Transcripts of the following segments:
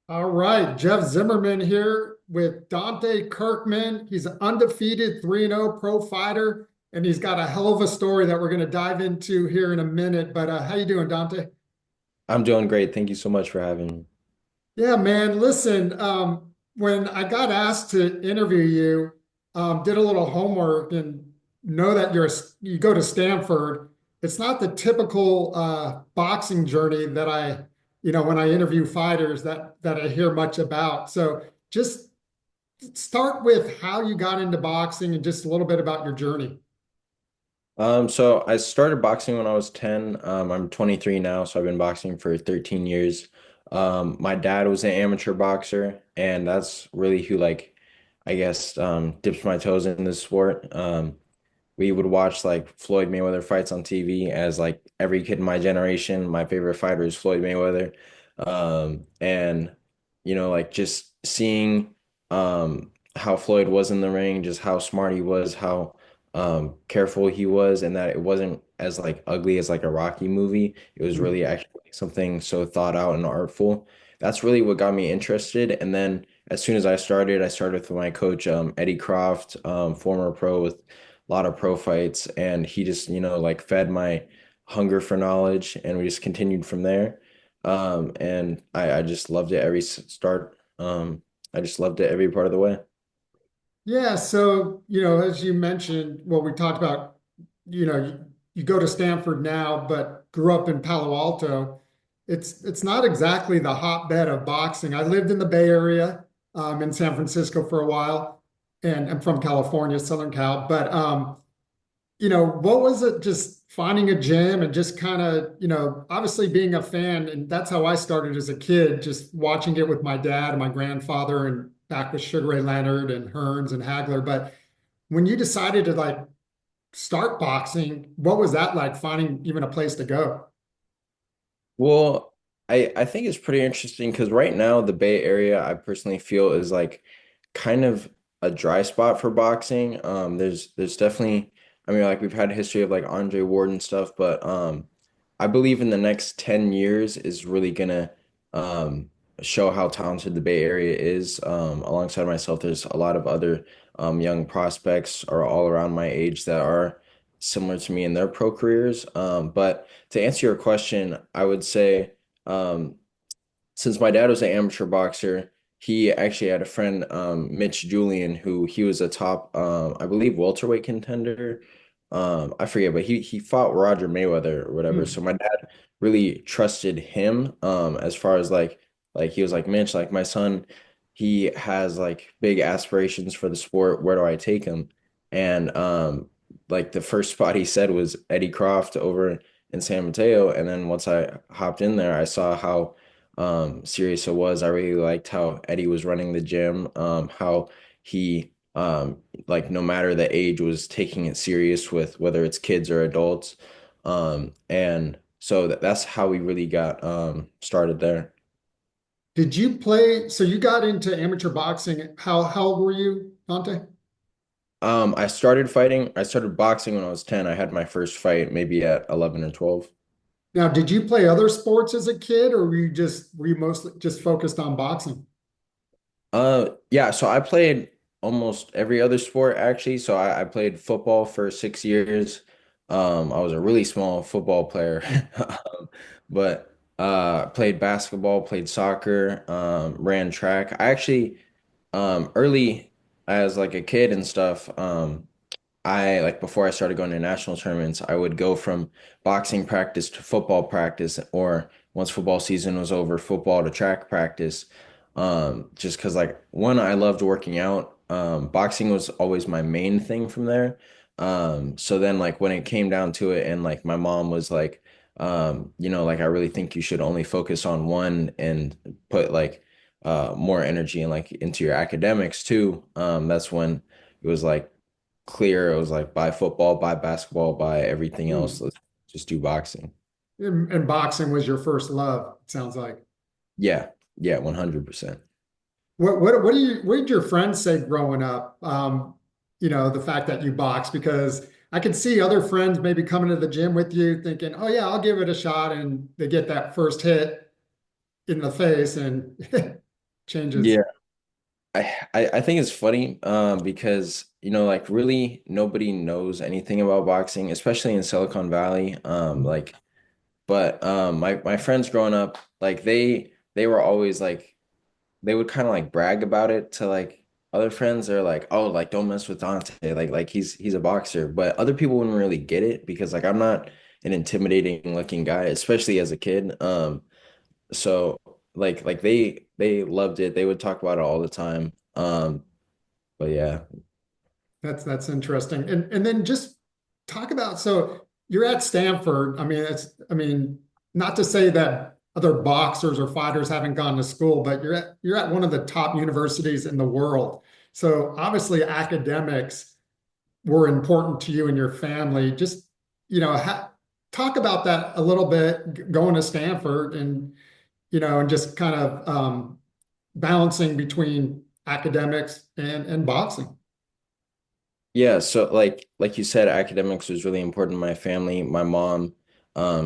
All right, Jeff Zimmerman here with Dante Kirkman. He's an undefeated 3-0 pro fighter, and he's got a hell of a story that we're going to dive into here in a minute. But how you doing, Dante? I'm doing great. Thank you so much for having me. Yeah, man. Listen, when I got asked to interview you, did a little homework and know that you go to Stanford. It's not the typical boxing journey that when I interview fighters that I hear much about. So just start with how you got into boxing and just a little bit about your journey. So I started boxing when I was 10. I'm 23 now, so I've been boxing for 13 years. My dad was an amateur boxer, and that's really who I guess, dips my toes in this sport. We would watch like Floyd Mayweather fights on TV as like every kid in my generation. My favorite fighter is Floyd Mayweather. And like just seeing how Floyd was in the ring, just how smart he was, how careful he was, and that it wasn't as like ugly as like a Rocky movie. It was really actually something so thought out and artful. That's really what got me interested. And then as soon as I started with my coach, Eddie Croft, former pro with a lot of pro fights, and he just, like fed my hunger for knowledge, and we just continued from there. And I just loved it every start. I just loved it every part of the way. Yeah, so, as you mentioned, well, we talked about, you go to Stanford now, but grew up in Palo Alto. It's not exactly the hotbed of boxing. I lived in the Bay Area, in San Francisco for a while, and I'm from California, Southern Cal. But what was it just finding a gym and just kind of, obviously being a fan, and that's how I started as a kid, just watching it with my dad and my grandfather and back with Sugar Ray Leonard and Hearns and Hagler. But when you decided to like start boxing, what was that like finding even a place to go? Well, I think it's pretty interesting because right now the Bay Area I personally feel is like kind of a dry spot for boxing. There's definitely, I mean, like we've had a history of like Andre Ward and stuff, but I believe in the next 10 years is really gonna um show how talented the Bay Area is. Alongside myself, there's a lot of other young prospects are all around my age that are similar to me in their pro careers. But to answer your question, I would say um, since my dad was an amateur boxer, he actually had a friend, Mitch Julian, who he was a top, I believe, welterweight contender. I forget, but he fought Roger Mayweather or whatever. Hmm. So my dad really trusted him, as far as like he was like, Mitch, like my son, he has like big aspirations for the sport. Where do I take him? And like the first spot he said was Eddie Croft over in San Mateo. And then once I hopped in there, I saw how serious it was. I really liked how Eddie was running the gym, how he like no matter the age was taking it serious with whether it's kids or adults. And so that's how we really got started there. Did you play? So you got into amateur boxing. How old were you, Dante? I started boxing when I was 10. I had my first fight maybe at 11 or 12. Now, did you play other sports as a kid, or were you mostly just focused on boxing? Yeah, so I played almost every other sport actually. So I played football for 6 years. I was a really small football player. But played basketball, played soccer, ran track. I actually early as like a kid and stuff, I like before I started going to national tournaments, I would go from boxing practice to football practice, or once football season was over, football to track practice. Just because like one, I loved working out. Boxing was always my main thing from there. So then like when it came down to it, and like my mom was like, like I really think you should only focus on one and put like more energy and like into your academics too. That's when it was like clear. It was like buy football, buy basketball, buy everything else. Hmm. Let's just do boxing. And boxing was your first love, it sounds like. Yeah, yeah, 100%. What did your friends say growing up? The fact that you box, because I could see other friends maybe coming to the gym with you thinking, oh yeah, I'll give it a shot, and they get that first hit in the face and changes. Yeah. I think it's funny because like really nobody knows anything about boxing, especially in Silicon Valley. Like but my friends growing up, like they were always like they would kind of like brag about it to like other friends. They're like, "Oh, like don't mess with Dante. Like he's a boxer." But other people wouldn't really get it because like I'm not an intimidating looking guy, especially as a kid. So like they loved it. They would talk about it all the time. But yeah. That's interesting. And then just talk about, so you're at Stanford. I mean, not to say that other boxers or fighters haven't gone to school, but you're at one of the top universities in the world. So obviously academics were important to you and your family. Just, talk about that a little bit, going to Stanford and, and just kind of balancing between academics and boxing. Yeah, so like you said, academics was really important to my family. My mom,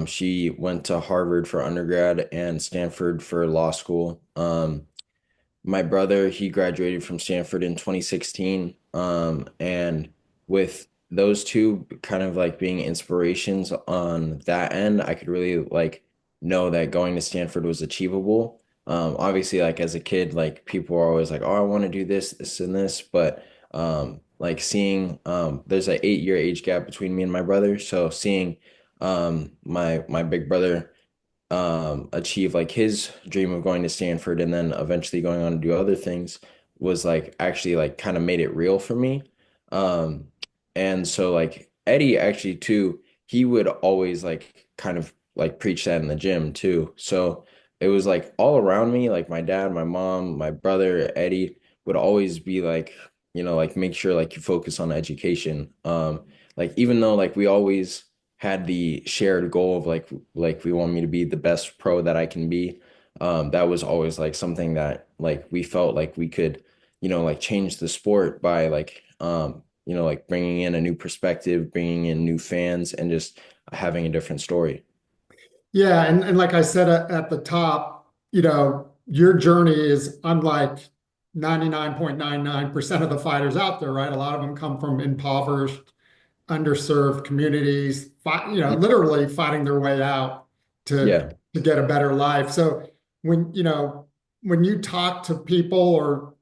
she went to Harvard for undergrad and Stanford for law school. My brother, he graduated from Stanford in 2016. And with those two kind of like being inspirations on that end, I could really like know that going to Stanford was achievable. Obviously, like as a kid, like people are always like, "Oh, I want to do this, this, and this," but like seeing there's an 8 year age gap between me and my brother, so seeing my big brother achieve like his dream of going to Stanford and then eventually going on to do other things was like actually like kind of made it real for me. Um, and so like Eddie actually too, he would always like kind of like preach that in the gym too. So it was like all around me, like my dad, my mom, my brother, Eddie would always be like, like make sure like you focus on education. Like even though like we always had the shared goal of like we want me to be the best pro that I can be. That was always like something that like we felt like we could, like change the sport by like like bringing in a new perspective, bringing in new fans, and just having a different story. Yeah, and like I said at the top, your journey is unlike 99.99% of the fighters out there, right? A lot of them come from impoverished, underserved communities, literally fighting their way out to Yeah. to get a better life. So when when you talk to people or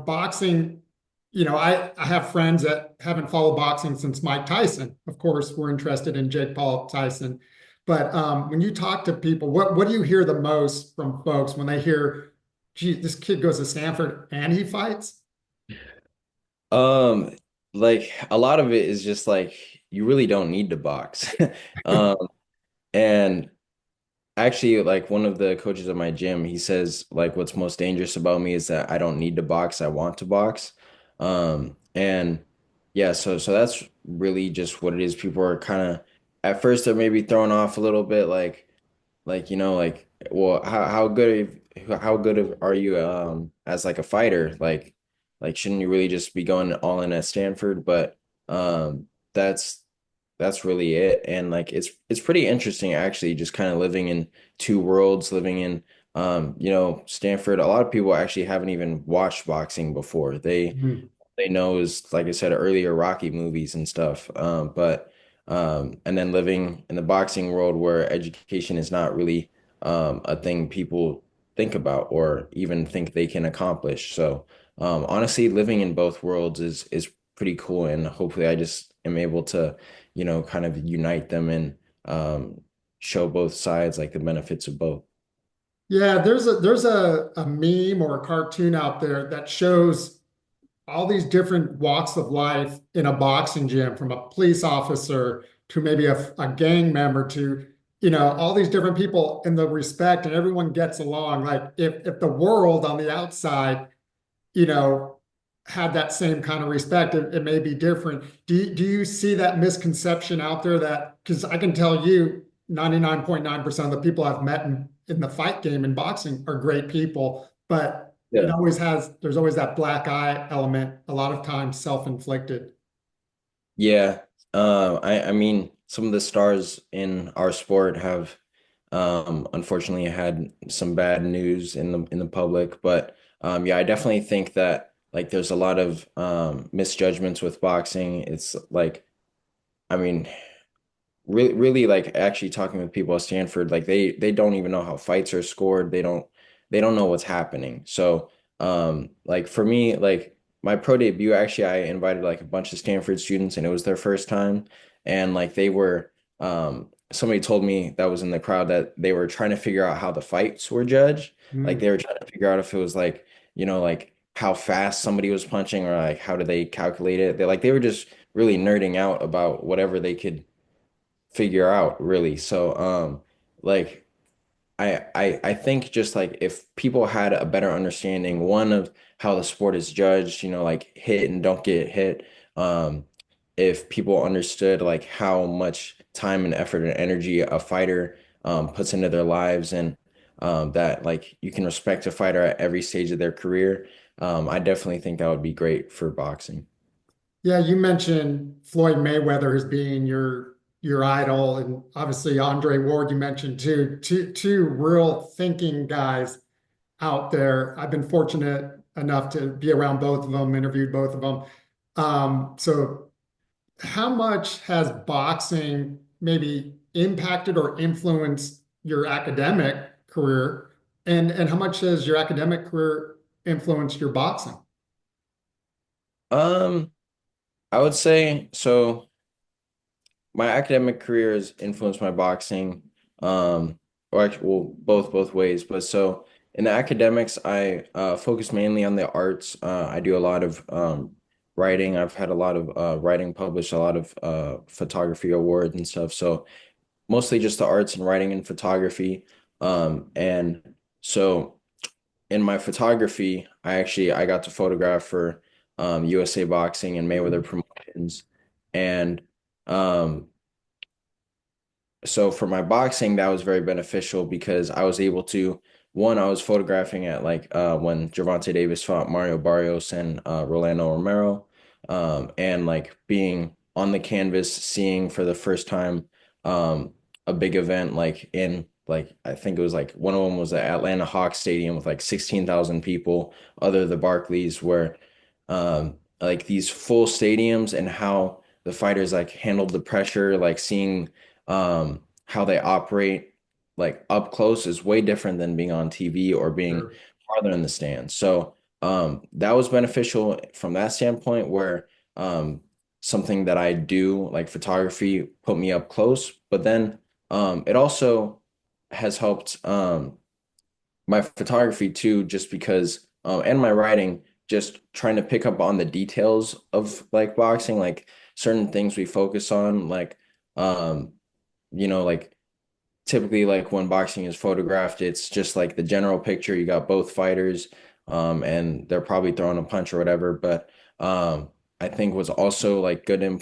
boxing, I have friends that haven't followed boxing since Mike Tyson. Of course, we're interested in Jake Paul Tyson. But when you talk to people, what do you hear the most from folks when they hear, gee, this kid goes to Stanford and he fights? Um, like a lot of it is just like you really don't need to box. Um, and actually, like one of the coaches at my gym, he says like what's most dangerous about me is that I don't need to box, I want to box. And yeah, so that's really just what it is. People are kind of at first they're maybe thrown off a little bit, like like well how good are you as like a fighter, like shouldn't you really just be going all in at Stanford, but um that's that's really it. And like it's pretty interesting actually just kind of living in two worlds, living in Stanford. A lot of people actually haven't even watched boxing before. Mhm. They know is like I said earlier, Rocky movies and stuff. But and then living in the boxing world where education is not really a thing people think about or even think they can accomplish. So honestly, living in both worlds is pretty cool, and hopefully, I just am able to, kind of unite them and show both sides like the benefits of both. Yeah, there's a meme or a cartoon out there that shows all these different walks of life in a boxing gym, from a police officer to maybe a gang member to, all these different people in the respect, and everyone gets along. Like if the world on the outside, you know, had that same kind of respect, it may be different. Do you see that misconception out there that, because I can tell you 99.9% of the people I've met in the fight game in boxing are great people, but Yeah. there's always that black eye element, a lot of times self-inflicted. Yeah. I mean, some of the stars in our sport have Unfortunately, it had some bad news in the public, but yeah, I definitely think that like there's a lot of misjudgments with boxing. It's like, I mean, really like actually talking with people at Stanford, like they don't even know how fights are scored. They don't know what's happening. So like for me, like my pro debut, actually I invited like a bunch of Stanford students and it was their first time. And like they were somebody told me that was in the crowd that they were trying to figure out how the fights were judged. Like Mm. they were trying to figure out if it was like, like how fast somebody was punching or like how do they calculate it. They were just really nerding out about whatever they could figure out really. So like I think just like if people had a better understanding, one of how the sport is judged, like hit and don't get hit, if people understood like how much time and effort and energy a fighter puts into their lives and that like you can respect a fighter at every stage of their career, I definitely think that would be great for boxing. Yeah, you mentioned Floyd Mayweather as being your idol, and obviously Andre Ward you mentioned too. Two real thinking guys out there. I've been fortunate enough to be around both of them, interviewed both of them. So how much has boxing maybe impacted or influenced your academic career, and how much has your academic career influenced your boxing? Um, I would say so. My academic career has influenced my boxing, or actually, well, both ways. But so in the academics, I focus mainly on the arts. I do a lot of writing. I've had a lot of writing published, a lot of photography awards and stuff. So mostly just the arts and writing and photography. And so in my photography, I got to photograph for USA Boxing and Mayweather Promotions, and um, so for my boxing, that was very beneficial because I was able to, one, I was photographing at like when Gervonta Davis fought Mario Barrios and Rolando Romero, and like being on the canvas, seeing for the first time um, a big event like in like I think it was like one of them was the Atlanta Hawks Stadium with like 16,000 people, other the Barclays, where like these full stadiums and how the fighters like handled the pressure, like seeing how they operate like up close is way different than being on TV or being Sure. farther in the stands. So that was beneficial from that standpoint where something that I do like photography put me up close, but then it also has helped my photography too, just because and my writing, just trying to pick up on the details of like boxing, like certain things we focus on, like um, like typically like when boxing is photographed, it's just like the general picture. You got both fighters, and they're probably throwing a punch or whatever. But I think what's also like good in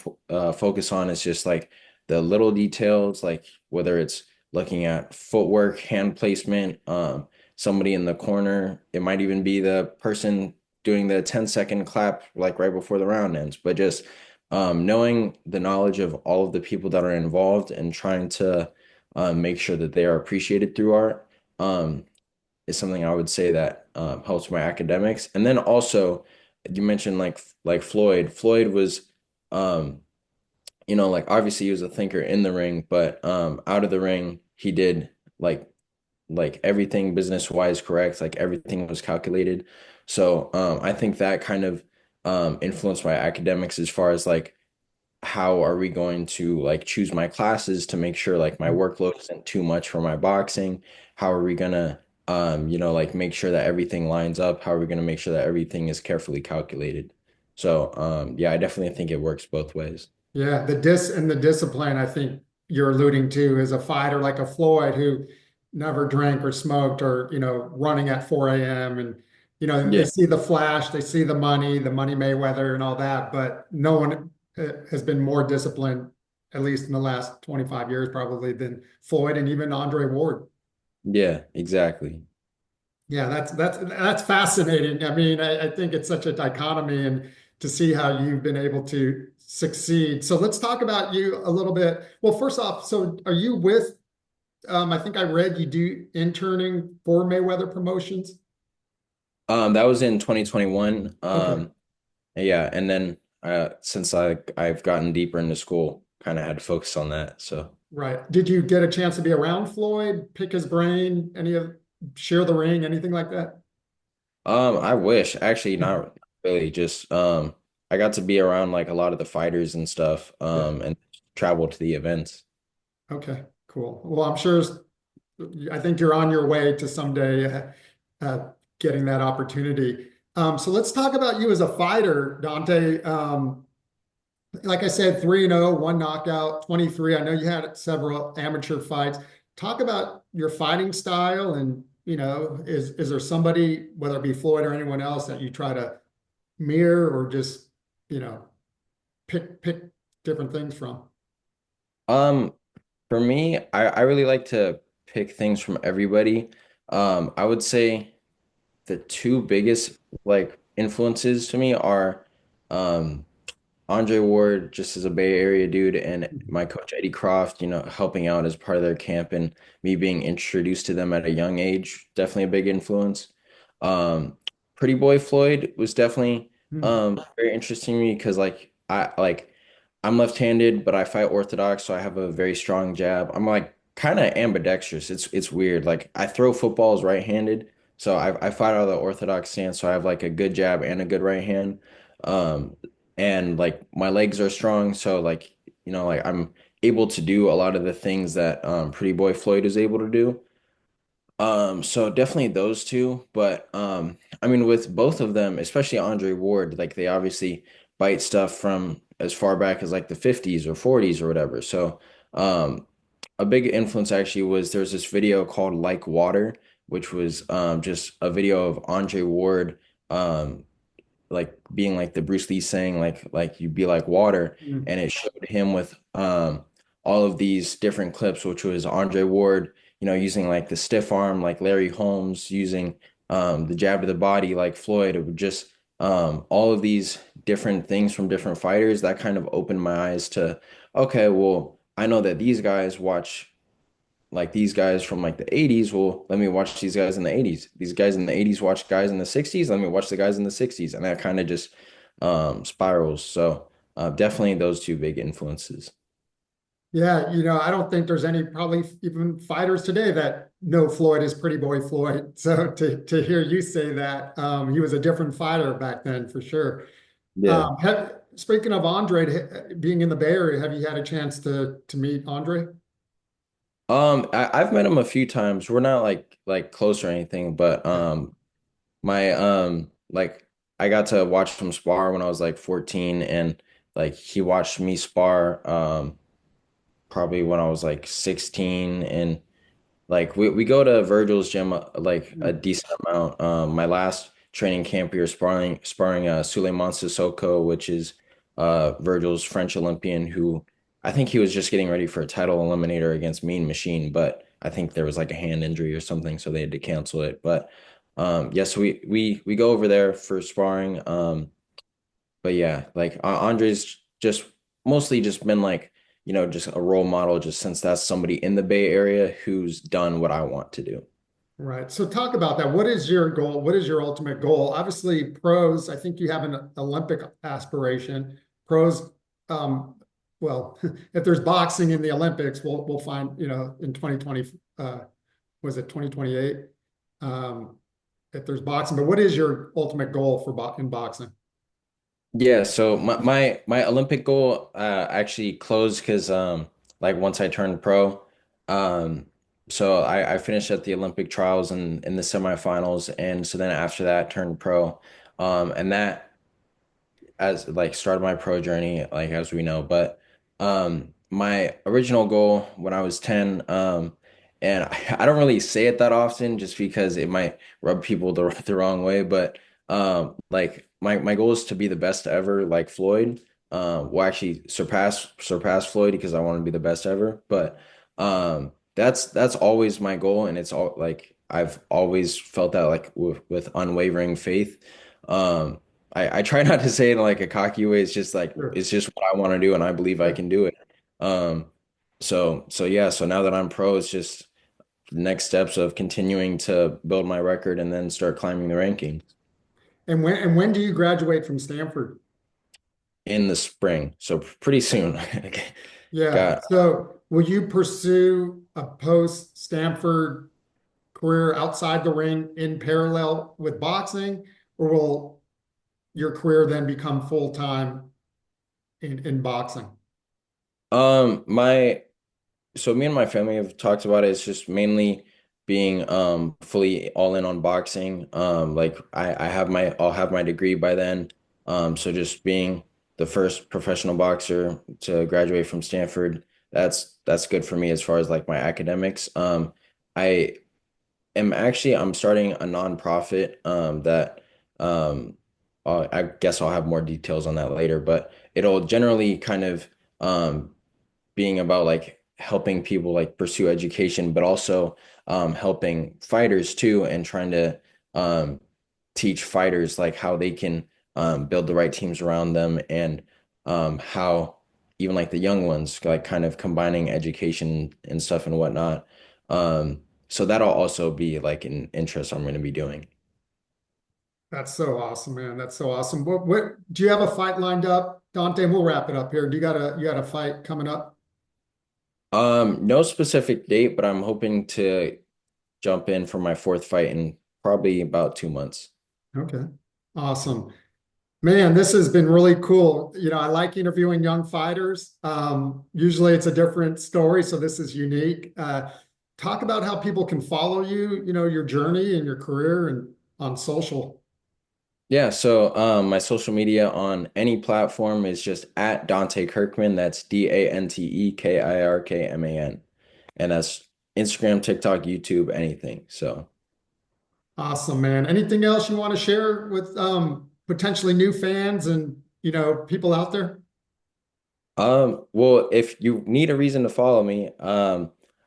focus on is just like the little details, like whether it's looking at footwork, hand placement, somebody in the corner. It might even be the person doing the 10-second clap like right before the round ends. But just knowing the knowledge of all of the people that are involved and trying to make sure that they are appreciated through art, is something I would say that helps my academics. And then also, you mentioned like Floyd. Floyd was, um, like obviously he was a thinker in the ring, but out of the ring, he did like everything business wise correct. Like everything was calculated. So I think that kind of influenced my academics as far as like how are we going to like choose my classes to make sure like my workload isn't too much for my boxing? How are we gonna like make sure that everything lines up? How are we gonna make sure that everything is carefully calculated? So yeah, I definitely think it works both ways. Yeah, the discipline I think you're alluding to is a fighter like a Floyd who never drank or smoked or running at 4 a.m. and they Yeah. see the flash, they see the money Mayweather and all that, but no one has been more disciplined, at least in the last 25 years probably, than Floyd and even Andre Ward. Yeah, exactly. Yeah, that's fascinating. I mean, I think it's such a dichotomy and to see how you've been able to succeed. So let's talk about you a little bit. Well, first off, so are you with I think I read you do interning for Mayweather Promotions. That was in 2021. Okay, Yeah, and then since I've gotten deeper into school, kind of had to focus on that. So right. Did you get a chance to be around Floyd, pick his brain, share the ring, anything like that? I wish actually not really. Just I got to be around like a lot of the fighters and stuff. Yeah. And travel to the events. Okay, cool. Well, I think you're on your way to someday getting that opportunity. So let's talk about you as a fighter, Dante. Like I said, 3-0, one knockout, 23. I know you had several amateur fights. Talk about your fighting style and, is there somebody, whether it be Floyd or anyone else, that you try to mirror or just, you know, pick different things from? Um, for me, I really like to pick things from everybody. I would say the two biggest like influences to me are um Andre Ward, just as a Bay Area dude, and my coach Eddie Croft, helping out as part of their camp and me being introduced to them at a young age, definitely a big influence. Um, Pretty Boy Floyd was definitely Mhm. very interesting to me because I'm left-handed, but I fight orthodox, so I have a very strong jab. I'm like kind of ambidextrous. It's weird. Like I throw footballs right-handed, so I fight out of the orthodox stance, so I have like a good jab and a good right hand. Um, and like my legs are strong, so like like I'm able to do a lot of the things that Pretty Boy Floyd is able to do. So definitely those two, but I mean with both of them, especially Andre Ward, like they obviously bite stuff from as far back as like the 50s or 40s or whatever. So um a big influence actually was there's this video called Like Water, which was just a video of Andre Ward um like being like the Bruce Lee saying like you be like water, Mhm. and it showed him with all of these different clips, which was Andre Ward, using like the stiff arm like Larry Holmes, using the jab to the body like Floyd. It would just all of these different things from different fighters that kind of opened my eyes to, okay, well, I know that these guys watch like these guys from like the 80s. Well, let me watch these guys in the 80s. These guys in the 80s watch guys in the 60s. Let me watch the guys in the 60s. And that kind of just spirals. So definitely those two big influences. Yeah, I don't think there's any probably even fighters today that know Floyd is Pretty Boy Floyd. So to hear you say that, he was a different fighter back then for sure. Yeah. Speaking of Andre, being in the Bay Area, have you had a chance to meet Andre? I've met him a few times. We're not like close or anything, but Yeah. my like I got to watch him spar when I was like 14, and like he watched me spar probably when I was like 16. And like we go to Virgil's gym like a Mm. decent amount. My last training camp we were sparring Suleiman Sissoko, which is Virgil's French Olympian who I think he was just getting ready for a title eliminator against Mean Machine, but I think there was like a hand injury or something, so they had to cancel it. But yes, we go over there for sparring. But yeah, like Andre's just mostly just been like, just a role model just since that's somebody in the Bay Area who's done what I want to do. Right. So talk about that. What is your goal? What is your ultimate goal? Obviously, pros, I think you have an Olympic aspiration. Pros, um, well, if there's boxing in the Olympics, we'll find, in 2020, was it 2028? Um, if there's boxing, but what is your ultimate goal for in boxing? Yeah, so my Olympic goal actually closed because like once I turned pro. Um so I finished at the Olympic trials and in the semifinals, and so then after that turned pro. And that as like started my pro journey, like as we know. But my original goal when I was 10, and I don't really say it that often just because it might rub people the wrong way, but like my goal is to be the best ever, like Floyd. Well, actually surpass Floyd because I want to be the best ever. But that's always my goal, and it's all like I've always felt that like with unwavering faith. Um, I try not to say it in like a cocky way. It's just like Sure. it's just what I want to do, and I believe I Yeah. can do it. Um, so yeah. So now that I'm pro, it's just the next steps of continuing to build my record and then start climbing the rankings And when do you graduate from Stanford? in the spring. So pretty soon. Yeah. Got So will you pursue a post Stanford career outside the ring in parallel with boxing, or will your career then become full time in boxing? my so me and my family have talked about it. It's just mainly being fully all in on boxing. Like I'll have my degree by then. So just being the first professional boxer to graduate from Stanford, that's good for me as far as like my academics. I I'm starting a nonprofit that um I guess I'll have more details on that later, but it'll generally kind of being about like helping people like pursue education, but also helping fighters too, and trying to um, teach fighters like how they can build the right teams around them, and how even like the young ones like kind of combining education and stuff and whatnot. So that'll also be like an interest I'm going to be doing. That's so awesome, man. That's so awesome. What do you have a fight lined up, Dante? And we'll wrap it up here. Do you got a fight coming up? No specific date, but I'm hoping to jump in for my fourth fight in probably about 2 months. Okay. Awesome. Man, this has been really cool. I like interviewing young fighters. Usually it's a different story, so this is unique. Talk about how people can follow you, your journey and your career and on social. Yeah, so my social media on any platform is just at Dante Kirkman. That's DanteKirkman. And that's Instagram, TikTok, YouTube, anything. So Awesome, man. Anything else you want to share with potentially new fans and people out there? well, if you need a reason to follow me,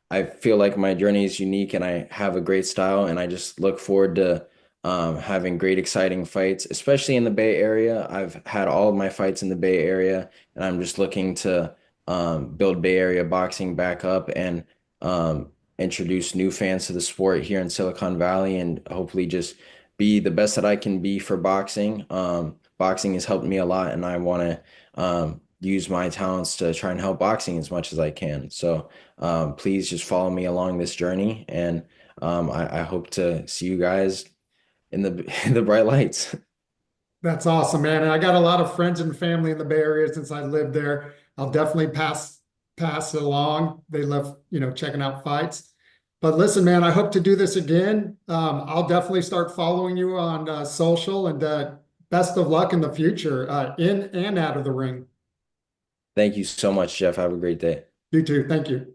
I feel like my journey is unique and I have a great style, and I just look forward to having great, exciting fights, especially in the Bay Area. I've had all of my fights in the Bay Area, and I'm just looking to build Bay Area boxing back up and introduce new fans to the sport here in Silicon Valley, and hopefully just be the best that I can be for boxing. Boxing has helped me a lot, and I want to use my talents to try and help boxing as much as I can. So please just follow me along this journey, and I hope to see you guys in the in the bright lights. That's awesome, man. And I got a lot of friends and family in the Bay Area since I lived there. I'll definitely pass it along. They love, checking out fights. But listen, man, I hope to do this again. I'll definitely start following you on social and best of luck in the future, in and out of the ring. Thank you so much, Jeff. Have a great day. You too. Thank you.